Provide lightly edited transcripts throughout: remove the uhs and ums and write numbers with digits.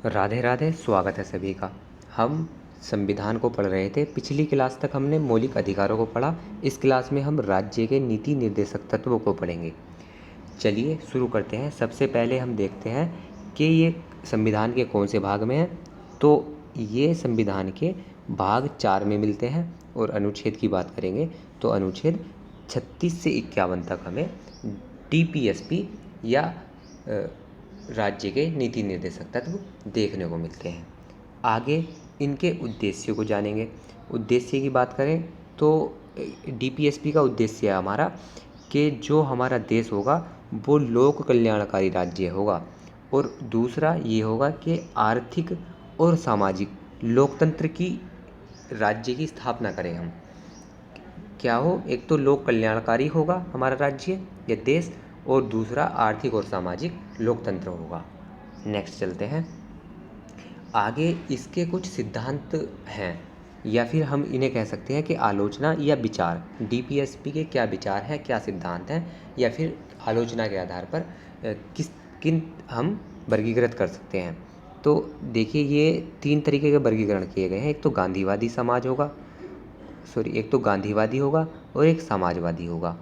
राधे राधे। स्वागत है सभी का। हम संविधान को पढ़ रहे थे। पिछली क्लास तक हमने मौलिक अधिकारों को पढ़ा। इस क्लास में हम राज्य के नीति निर्देशक तत्वों को पढ़ेंगे। चलिए शुरू करते हैं। सबसे पहले हम देखते हैं कि ये संविधान के कौन से भाग में है। तो ये संविधान के भाग 4 में मिलते हैं। और अनुच्छेद की बात करेंगे तो अनुच्छेद 36 से 51 तक हमें DPSP या राज्य के नीति निर्देशक तत्व देखने को मिलते हैं। आगे इनके उद्देश्यों को जानेंगे। उद्देश्य की बात करें तो DPSP का उद्देश्य है हमारा कि जो हमारा देश होगा वो लोक कल्याणकारी राज्य होगा। और दूसरा ये होगा कि आर्थिक और सामाजिक लोकतंत्र की राज्य की स्थापना करें हम। क्या हो, एक तो लोक कल्याणकारी होगा हमारा राज्य या देश, और दूसरा आर्थिक और सामाजिक लोकतंत्र होगा। नेक्स्ट चलते हैं आगे। इसके कुछ सिद्धांत हैं, या फिर हम इन्हें कह सकते हैं कि आलोचना या विचार। DPSP के क्या विचार हैं, क्या सिद्धांत हैं, या फिर आलोचना के आधार पर किन हम वर्गीकृत कर सकते हैं। तो देखिए, ये 3 तरीके के वर्गीकरण किए गए हैं। एक तो गांधीवादी होगा और एक समाजवादी होगा,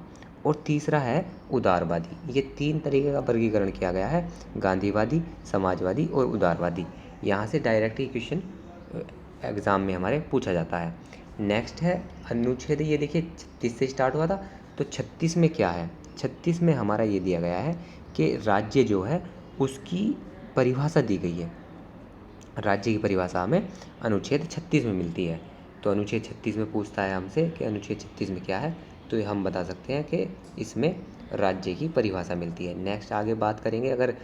और तीसरा है उदारवादी। ये 3 तरीके का वर्गीकरण किया गया है, गांधीवादी, समाजवादी और उदारवादी। यहाँ से डायरेक्ट ही क्वेश्चन एग्ज़ाम में हमारे पूछा जाता है। नेक्स्ट है अनुच्छेद। ये देखिए 36 से स्टार्ट हुआ था, तो 36 में क्या है। 36 में हमारा ये दिया गया है कि राज्य जो है उसकी परिभाषा दी गई है। राज्य की परिभाषा हमें अनुच्छेद 36 में मिलती है। तो अनुच्छेद 36 में पूछता है हमसे कि अनुच्छेद 36 में क्या है, तो ये हम बता सकते हैं कि इसमें राज्य की परिभाषा मिलती है। नेक्स्ट आगे बात करेंगे अगर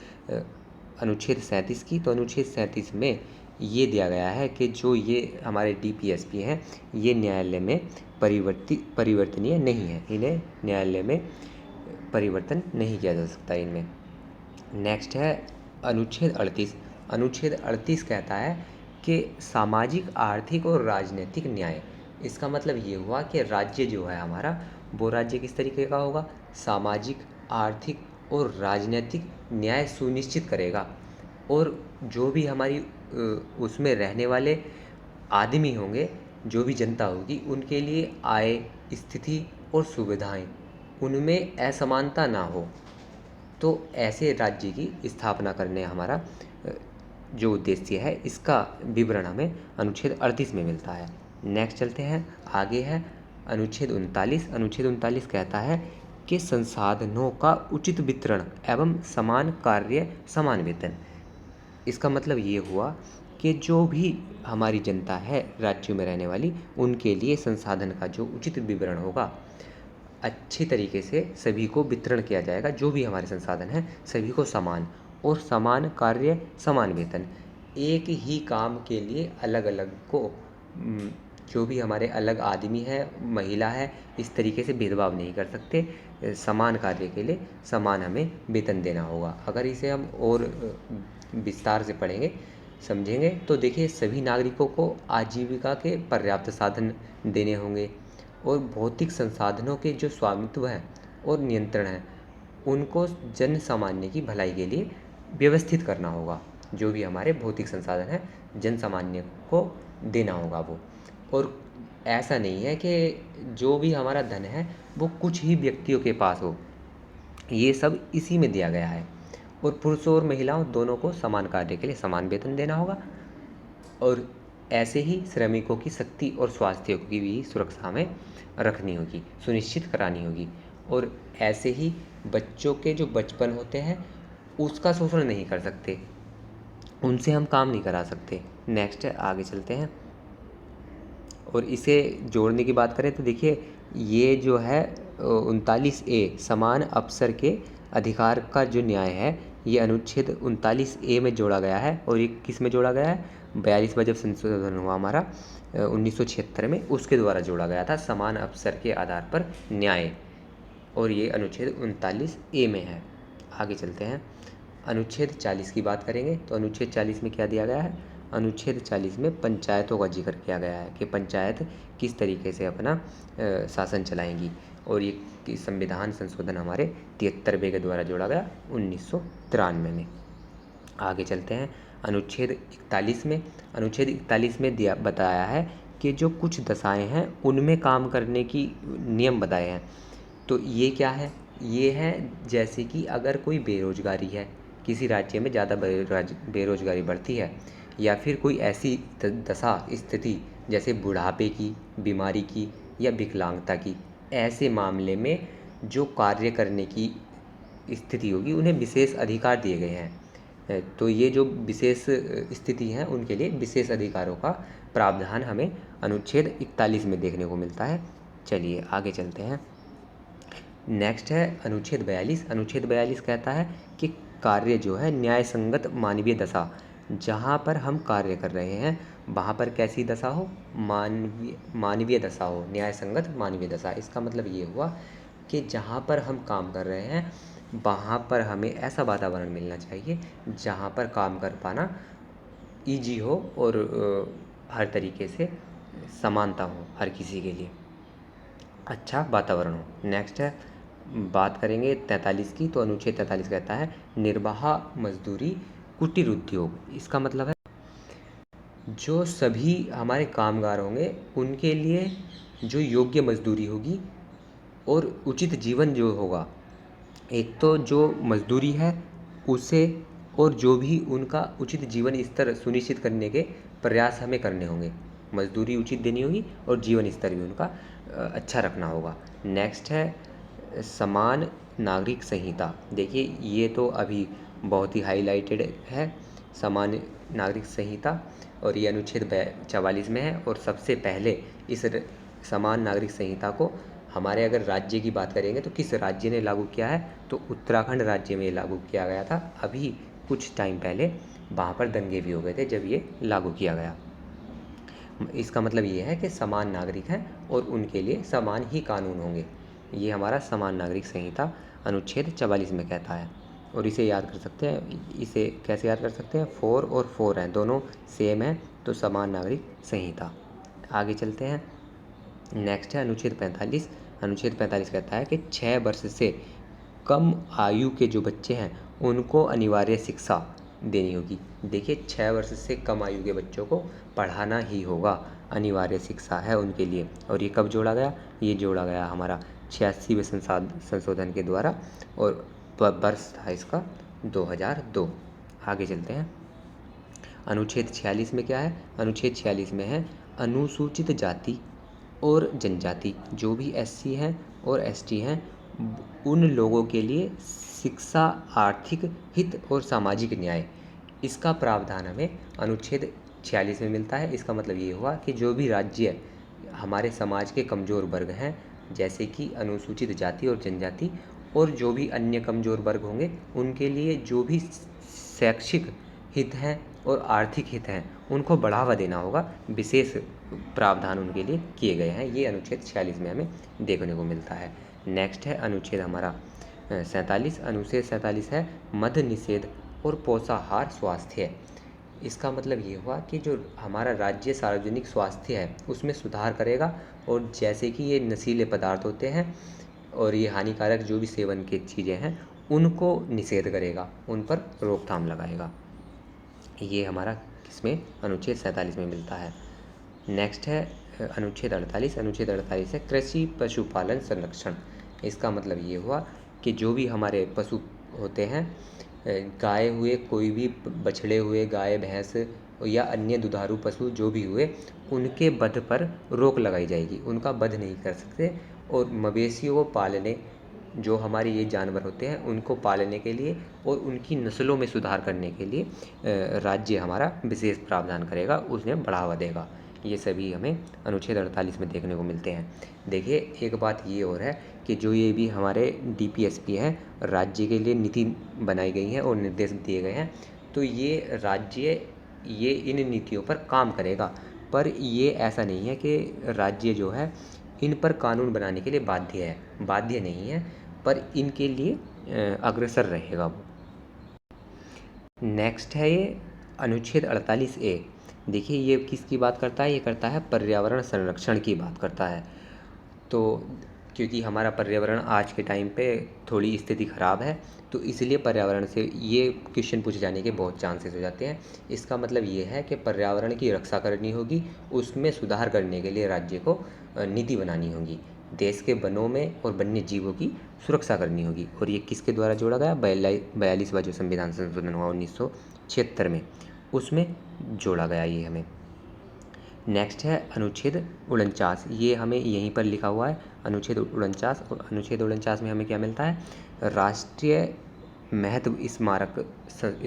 अनुच्छेद 37 की, तो अनुच्छेद 37 में ये दिया गया है कि जो ये हमारे DPSP हैं ये न्यायालय में परिवर्तनीय नहीं है। इन्हें न्यायालय में परिवर्तन नहीं किया जा सकता इनमें। नेक्स्ट है अनुच्छेद 38। अनुच्छेद 38 कहता है कि सामाजिक, आर्थिक और राजनीतिक न्याय। इसका मतलब ये हुआ कि राज्य जो है हमारा, वो राज्य किस तरीके का होगा, सामाजिक, आर्थिक और राजनीतिक न्याय सुनिश्चित करेगा। और जो भी हमारी उसमें रहने वाले आदमी होंगे, जो भी जनता होगी, उनके लिए आय, स्थिति और सुविधाएं, उनमें असमानता ना हो। तो ऐसे राज्य की स्थापना करने हमारा जो उद्देश्य है, इसका विवरण हमें अनुच्छेद 38 में मिलता है। नेक्स्ट चलते हैं आगे है अनुच्छेद 39। अनुच्छेद 39 कहता है कि संसाधनों का उचित वितरण एवं समान कार्य समान वेतन। इसका मतलब ये हुआ कि जो भी हमारी जनता है राज्यों में रहने वाली, उनके लिए संसाधन का जो उचित विवरण होगा, अच्छे तरीके से सभी को वितरण किया जाएगा। जो भी हमारे संसाधन हैं सभी को समान, और समान कार्य समान वेतन। एक ही काम के लिए अलग अलग को जो भी हमारे अलग आदमी है, महिला है, इस तरीके से भेदभाव नहीं कर सकते। समान कार्य के लिए समान हमें वेतन देना होगा। अगर इसे हम और विस्तार से पढ़ेंगे, समझेंगे, तो देखिए सभी नागरिकों को आजीविका के पर्याप्त साधन देने होंगे, और भौतिक संसाधनों के जो स्वामित्व हैं और नियंत्रण हैं, उनको जन सामान्य की भलाई के लिए व्यवस्थित करना होगा। जो भी हमारे भौतिक संसाधन हैं, जन सामान्य को देना होगा वो। और ऐसा नहीं है कि जो भी हमारा धन है वो कुछ ही व्यक्तियों के पास हो, ये सब इसी में दिया गया है। और पुरुषों और महिलाओं दोनों को समान कार्य के लिए समान वेतन देना होगा। और ऐसे ही श्रमिकों की शक्ति और स्वास्थ्य की भी सुरक्षा हमें रखनी होगी, सुनिश्चित करानी होगी। और ऐसे ही बच्चों के जो बचपन होते हैं उसका शोषण नहीं कर सकते, उनसे हम काम नहीं करा सकते। नेक्स्ट आगे चलते हैं, और इसे जोड़ने की बात करें तो देखिए ये जो है 39A समान अवसर के अधिकार का जो न्याय है, ये अनुच्छेद 39A में जोड़ा गया है। और ये किस में जोड़ा गया है, 42 में जब संशोधन हुआ हमारा 1976 में, उसके द्वारा जोड़ा गया था, समान अवसर के आधार पर न्याय। और ये अनुच्छेद 39A में है। आगे चलते हैं, अनुच्छेद 40 की बात करेंगे तो अनुच्छेद 40 में क्या दिया गया है। अनुच्छेद 40 में पंचायतों का जिक्र किया गया है कि पंचायत किस तरीके से अपना शासन चलाएंगी। और ये संविधान संशोधन हमारे 73वें के द्वारा जोड़ा गया 1993 में। आगे चलते हैं, अनुच्छेद 41 में दिया बताया है कि जो कुछ दशाएं हैं उनमें काम करने की नियम बताए हैं। तो ये क्या है? ये है जैसे कि अगर कोई बेरोजगारी है, किसी राज्य में ज़्यादा बेरोजगारी बढ़ती है, या फिर कोई ऐसी दशा स्थिति जैसे बुढ़ापे की, बीमारी की या विकलांगता की, ऐसे मामले में जो कार्य करने की स्थिति होगी उन्हें विशेष अधिकार दिए गए हैं। तो ये जो विशेष स्थिति हैं उनके लिए विशेष अधिकारों का प्रावधान हमें अनुच्छेद 41 में देखने को मिलता है। चलिए आगे चलते हैं। नेक्स्ट है अनुच्छेद 42। अनुच्छेद 42 कहता है कि कार्य जो है न्याय संगत मानवीय दशा, जहाँ पर हम कार्य कर रहे हैं वहाँ पर कैसी दशा हो? मानवीय दशा हो, न्याय संगत मानवीय दशा। इसका मतलब ये हुआ कि जहाँ पर हम काम कर रहे हैं वहाँ पर हमें ऐसा वातावरण मिलना चाहिए जहाँ पर काम कर पाना ईजी हो और हर तरीके से समानता हो हर किसी के लिए, अच्छा वातावरण हो। नेक्स्ट है, बात करेंगे 43 की। तो अनुच्छेद 43 कहता है निर्वाह मजदूरी कुटीर उद्योग। इसका मतलब है जो सभी हमारे कामगार होंगे उनके लिए जो योग्य मजदूरी होगी और उचित जीवन जो होगा, एक तो जो मजदूरी है उसे और जो भी उनका उचित जीवन स्तर सुनिश्चित करने के प्रयास हमें करने होंगे। मजदूरी उचित देनी होगी और जीवन स्तर भी उनका अच्छा रखना होगा। नेक्स्ट है समान नागरिक संहिता। देखिए ये तो अभी बहुत ही हाईलाइटेड है, समान नागरिक संहिता, और ये अनुच्छेद 44 में है। और सबसे पहले इस समान नागरिक संहिता को हमारे अगर राज्य की बात करेंगे तो किस राज्य ने लागू किया है? तो उत्तराखंड राज्य में लागू किया गया था। अभी कुछ टाइम पहले वहाँ पर दंगे भी हो गए थे जब ये लागू किया गया। इसका मतलब ये है कि समान नागरिक हैं और उनके लिए समान ही कानून होंगे। ये हमारा समान नागरिक संहिता अनुच्छेद 44 में कहता है। और इसे याद कर सकते हैं, इसे कैसे याद कर सकते हैं? 4 और 4 हैं, दोनों सेम है, तो समान नागरिक संहिता। आगे चलते हैं। नेक्स्ट है अनुच्छेद 45। अनुच्छेद 45 कहता है कि 6 वर्ष से कम आयु के जो बच्चे हैं उनको अनिवार्य शिक्षा देनी होगी। देखिए 6 वर्ष से कम आयु के बच्चों को पढ़ाना ही होगा, अनिवार्य शिक्षा है उनके लिए। और ये कब जोड़ा गया? ये जोड़ा गया हमारा 86वें संशोधन के द्वारा, और वर्ष था इसका 2002। आगे चलते हैं। अनुच्छेद 46 में क्या है? अनुच्छेद 46 में है अनुसूचित जाति और जनजाति, जो भी SC हैं और ST हैं, उन लोगों के लिए शिक्षा, आर्थिक हित और सामाजिक न्याय, इसका प्रावधान हमें अनुच्छेद 46 में मिलता है। इसका मतलब ये हुआ कि जो भी राज्य हमारे समाज के कमज़ोर वर्ग हैं, जैसे कि अनुसूचित जाति और जनजाति, और जो भी अन्य कमज़ोर वर्ग होंगे, उनके लिए जो भी शैक्षिक हित हैं और आर्थिक हित हैं उनको बढ़ावा देना होगा, विशेष प्रावधान उनके लिए किए गए हैं। ये अनुच्छेद 46 में हमें देखने को मिलता है। नेक्स्ट है अनुच्छेद हमारा 47। अनुच्छेद 47 है मद्य निषेध और पोषाहार स्वास्थ्य। इसका मतलब ये हुआ कि जो हमारा राज्य सार्वजनिक स्वास्थ्य है उसमें सुधार करेगा, और जैसे कि ये नशीले पदार्थ होते हैं और ये हानिकारक जो भी सेवन की चीज़ें हैं उनको निषेध करेगा, उन पर रोकथाम लगाएगा। ये हमारा किसमें? अनुच्छेद 47 में मिलता है। नेक्स्ट है अनुच्छेद 48। अनुच्छेद 48 है कृषि पशुपालन संरक्षण। इसका मतलब ये हुआ कि जो भी हमारे पशु होते हैं, गाय हुए, कोई भी बछड़े हुए, गाय भैंस या अन्य दुधारू पशु जो भी हुए, उनके वध पर रोक लगाई जाएगी, उनका वध नहीं कर सकते। और मवेशियों को पालने, जो हमारे ये जानवर होते हैं उनको पालने के लिए और उनकी नस्लों में सुधार करने के लिए राज्य हमारा विशेष प्रावधान करेगा, उसमें बढ़ावा देगा। ये सभी हमें अनुच्छेद 48 में देखने को मिलते हैं। देखिए एक बात ये और है कि जो ये भी हमारे DPSP हैं, राज्य के लिए नीति बनाई गई है और निर्देश दिए गए हैं, तो ये राज्य ये इन नीतियों पर काम करेगा। पर ये ऐसा नहीं है कि राज्य जो है इन पर कानून बनाने के लिए बाध्य नहीं है, पर इनके लिए अग्रसर रहेगा वो। नेक्स्ट है ये अनुच्छेद 48A। देखिए ये किसकी बात करता है? ये करता है पर्यावरण संरक्षण की बात करता है। तो क्योंकि हमारा पर्यावरण आज के टाइम पे थोड़ी स्थिति ख़राब है, तो इसलिए पर्यावरण से ये क्वेश्चन पूछे जाने के बहुत चांसेस हो जाते हैं। इसका मतलब ये है कि पर्यावरण की रक्षा करनी होगी, उसमें सुधार करने के लिए राज्य को नीति बनानी होगी, देश के वनों में और वन्य जीवों की सुरक्षा करनी होगी। और ये किसके द्वारा जोड़ा गया? 42वां जो संविधान संशोधन हुआ 1976 में, उसमें जोड़ा गया ये हमें। नेक्स्ट है अनुच्छेद 49। ये हमें यहीं पर लिखा हुआ है, अनुच्छेद 49। और अनुच्छेद 49 में हमें क्या मिलता है? राष्ट्रीय महत्व स्मारक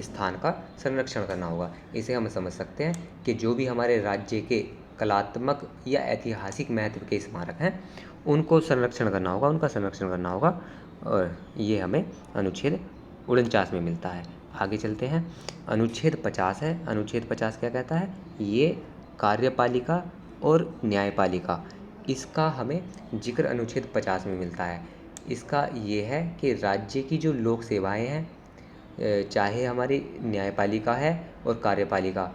स्थान का संरक्षण करना होगा। इसे हम समझ सकते हैं कि जो भी हमारे राज्य के कलात्मक या ऐतिहासिक महत्व के स्मारक हैं, उनको संरक्षण करना होगा, उनका संरक्षण करना होगा। और ये हमें अनुच्छेद 49 में मिलता है। आगे चलते हैं, अनुच्छेद 50 है। अनुच्छेद 50 क्या कहता है? ये कार्यपालिका और न्यायपालिका, इसका हमें जिक्र अनुच्छेद 50 में मिलता है। इसका ये है कि राज्य की जो लोक सेवाएं हैं, चाहे हमारी न्यायपालिका है और कार्यपालिका,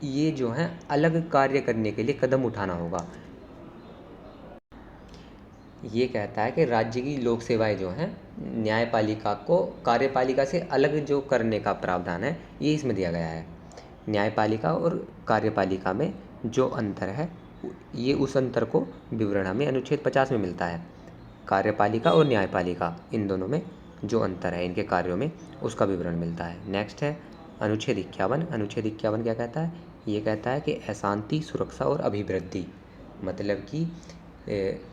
ये जो हैं अलग कार्य करने के लिए कदम उठाना होगा। ये कहता है कि राज्य की लोक सेवाएं जो हैं, न्यायपालिका को कार्यपालिका से अलग जो करने का प्रावधान है, ये इसमें दिया गया है। न्यायपालिका और कार्यपालिका में जो अंतर है, ये उस अंतर को विवरण हमें अनुच्छेद 50 में मिलता है। कार्यपालिका और न्यायपालिका, इन दोनों में जो अंतर है इनके कार्यों में, उसका विवरण मिलता है। नेक्स्ट है अनुच्छेद 51। अनुच्छेद 51 क्या कहता है? ये कहता है कि अशांति, सुरक्षा और अभिवृद्धि, मतलब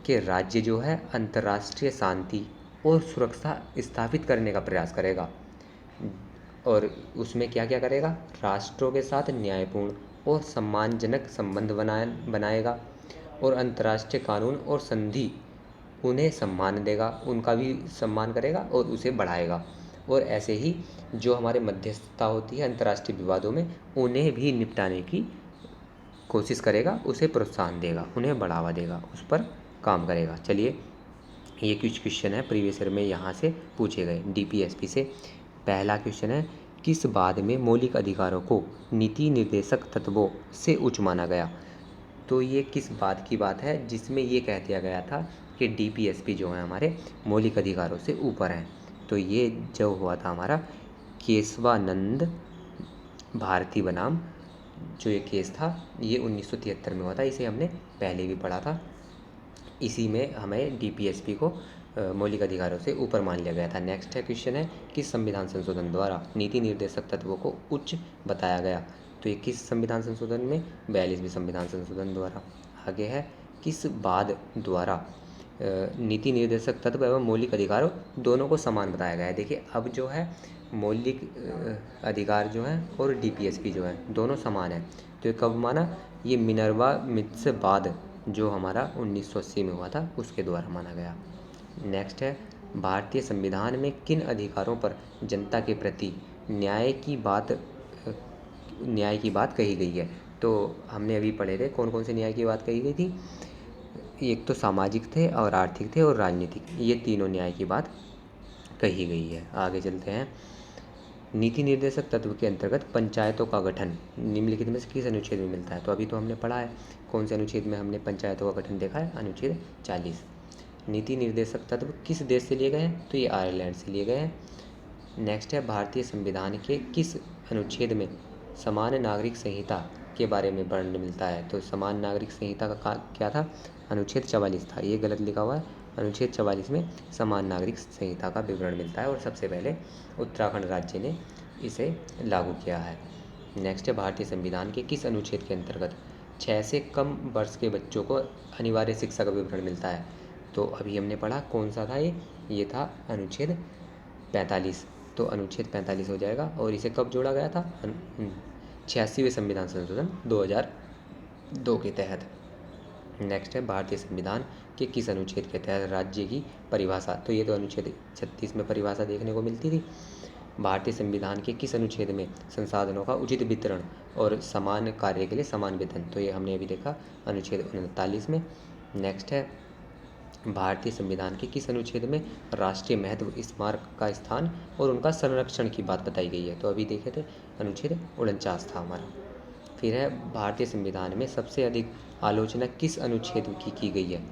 कि राज्य जो है अंतर्राष्ट्रीय शांति और सुरक्षा स्थापित करने का प्रयास करेगा। और उसमें क्या क्या करेगा? राष्ट्रों के साथ न्यायपूर्ण और सम्मानजनक संबंध बनाएगा, और अंतर्राष्ट्रीय कानून और संधि उन्हें सम्मान देगा, उनका भी सम्मान करेगा और उसे बढ़ाएगा। और ऐसे ही जो हमारे मध्यस्थता होती है अंतर्राष्ट्रीय विवादों में, उन्हें भी निपटाने की कोशिश करेगा, उसे प्रोत्साहन देगा, उन्हें बढ़ावा देगा, उस पर काम करेगा। चलिए, ये कुछ क्वेश्चन है प्रीवियस ईयर में यहाँ से पूछे गए DPSP से। पहला क्वेश्चन है, किस बात में मौलिक अधिकारों को नीति निर्देशक तत्वों से उच्च माना गया? तो ये किस बात की बात है जिसमें ये कह दिया गया था कि DPSP जो है हमारे मौलिक अधिकारों से ऊपर हैं? तो ये जो हुआ था हमारा केशवानंद भारती बनाम जो ये केस था, ये 1973 में हुआ था। इसे हमने पहले भी पढ़ा था। इसी में हमें DPSP को मौलिक अधिकारों से ऊपर मान लिया गया था। नेक्स्ट है क्वेश्चन है, किस संविधान संशोधन द्वारा नीति निर्देशक तत्वों को उच्च बताया गया? तो ये किस संविधान संशोधन में? 42वें संविधान संशोधन द्वारा। आगे है, किस बाद द्वारा नीति निर्देशक तत्व एवं मौलिक अधिकारों दोनों को समान बताया गया है? देखिए, अब जो है मौलिक अधिकार जो है और DPSP जो है दोनों समान है। तो ये कब माना? ये मिनर्वा मित्स बाद जो हमारा 1980 में हुआ था, उसके द्वारा माना गया। नेक्स्ट है, भारतीय संविधान में किन अधिकारों पर जनता के प्रति न्याय की बात कही गई है? तो हमने अभी पढ़े थे कौन कौन से न्याय की बात कही गई थी। एक तो सामाजिक थे और आर्थिक थे और राजनीतिक, ये तीनों न्याय की बात कही गई है। आगे चलते हैं, नीति निर्देशक तत्व के अंतर्गत पंचायतों का गठन निम्नलिखित में से किस अनुच्छेद में मिलता है? तो अभी तो हमने पढ़ा है, कौन से अनुच्छेद में हमने पंचायतों का गठन देखा है? अनुच्छेद 40। नीति निर्देशक तत्व किस देश से लिए गए हैं? तो ये आयरलैंड से लिए गए हैं। नेक्स्ट है, भारतीय संविधान के किस अनुच्छेद में समान नागरिक संहिता के बारे में वर्णन मिलता है? तो समान नागरिक संहिता का क्या था? अनुच्छेद 44 था। ये गलत लिखा हुआ है। अनुच्छेद 44 में समान नागरिक संहिता का विवरण मिलता है और सबसे पहले उत्तराखंड राज्य ने इसे लागू किया है। नेक्स्ट है, भारतीय संविधान के किस अनुच्छेद के अंतर्गत 6 से कम वर्ष के बच्चों को अनिवार्य शिक्षा का विवरण मिलता है? तो अभी हमने पढ़ा, कौन सा था ये था अनुच्छेद 45। तो अनुच्छेद 45 हो जाएगा। और इसे कब जोड़ा गया था? 86वें संविधान संशोधन 2002 के तहत। नेक्स्ट है, भारतीय संविधान के किस अनुच्छेद के तहत राज्य की परिभाषा? तो ये तो अनुच्छेद 36 में परिभाषा देखने को मिलती थी। भारतीय संविधान के किस अनुच्छेद में संसाधनों का उचित वितरण और समान कार्य के लिए समान वेतन? तो ये हमने अभी देखा अनुच्छेद 39 में। नेक्स्ट है, भारतीय संविधान के किस अनुच्छेद में राष्ट्रीय महत्व स्मारक का स्थान और उनका संरक्षण की बात बताई गई है? तो अभी देखे थे अनुच्छेद 49 था हमारा। फिर है, भारतीय संविधान में सबसे अधिक आलोचना किस अनुच्छेद की गई है?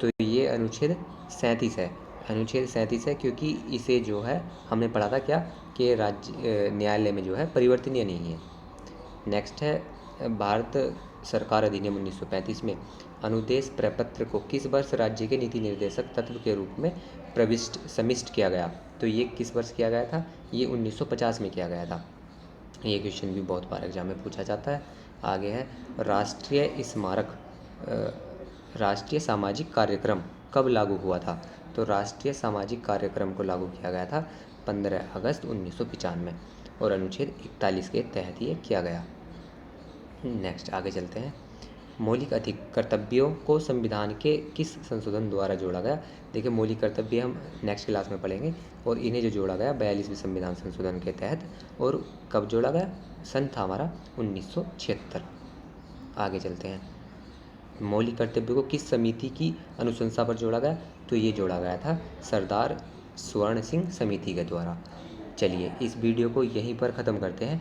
तो ये अनुच्छेद 37 है। अनुच्छेद 37 है क्योंकि इसे जो है हमने पढ़ा था क्या कि राज्य न्यायालय में जो है परिवर्तनीय नहीं है। नेक्स्ट है भारत सरकार अधिनियम 1935 में अनुदेश प्रपत्र को किस वर्ष राज्य के नीति निर्देशक तत्व के रूप में प्रविष्ट समिष्ट किया गया। तो ये किस वर्ष किया गया था, ये 1950 में किया गया था। ये क्वेश्चन भी बहुत बार एग्जाम में पूछा जाता है। आगे है राष्ट्रीय स्मारक राष्ट्रीय सामाजिक कार्यक्रम कब लागू हुआ था। तो राष्ट्रीय सामाजिक कार्यक्रम को लागू किया गया था 15 अगस्त 1995 और अनुच्छेद 41 के तहत ये किया गया। नेक्स्ट आगे चलते हैं। मौलिक अधिक कर्तव्यों को संविधान के किस संशोधन द्वारा जोड़ा गया। देखिए मौलिक कर्तव्य हम नेक्स्ट क्लास में पढ़ेंगे और इन्हें जो जोड़ा गया 42वें संविधान संशोधन के तहत। और कब जोड़ा गया, सन था हमारा 1976। आगे चलते हैं। मौलिक कर्तव्यों को किस समिति की अनुशंसा पर जोड़ा गया। तो ये जोड़ा गया था सरदार स्वर्ण सिंह समिति के द्वारा। चलिए इस वीडियो को यहीं पर ख़त्म करते हैं।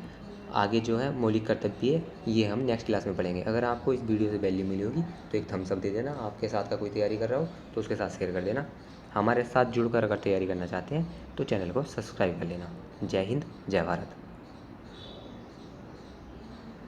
आगे जो है मौलिक कर्तव्य ये हम नेक्स्ट क्लास में पढ़ेंगे। अगर आपको इस वीडियो से वैल्यू मिली होगी तो एक थम्स अप दे देना। आपके साथ का कोई तैयारी कर रहा हो तो उसके साथ शेयर कर देना। हमारे साथ जुड़कर अगर तैयारी करना चाहते हैं तो चैनल को सब्सक्राइब कर लेना। जय हिंद, जय भारत।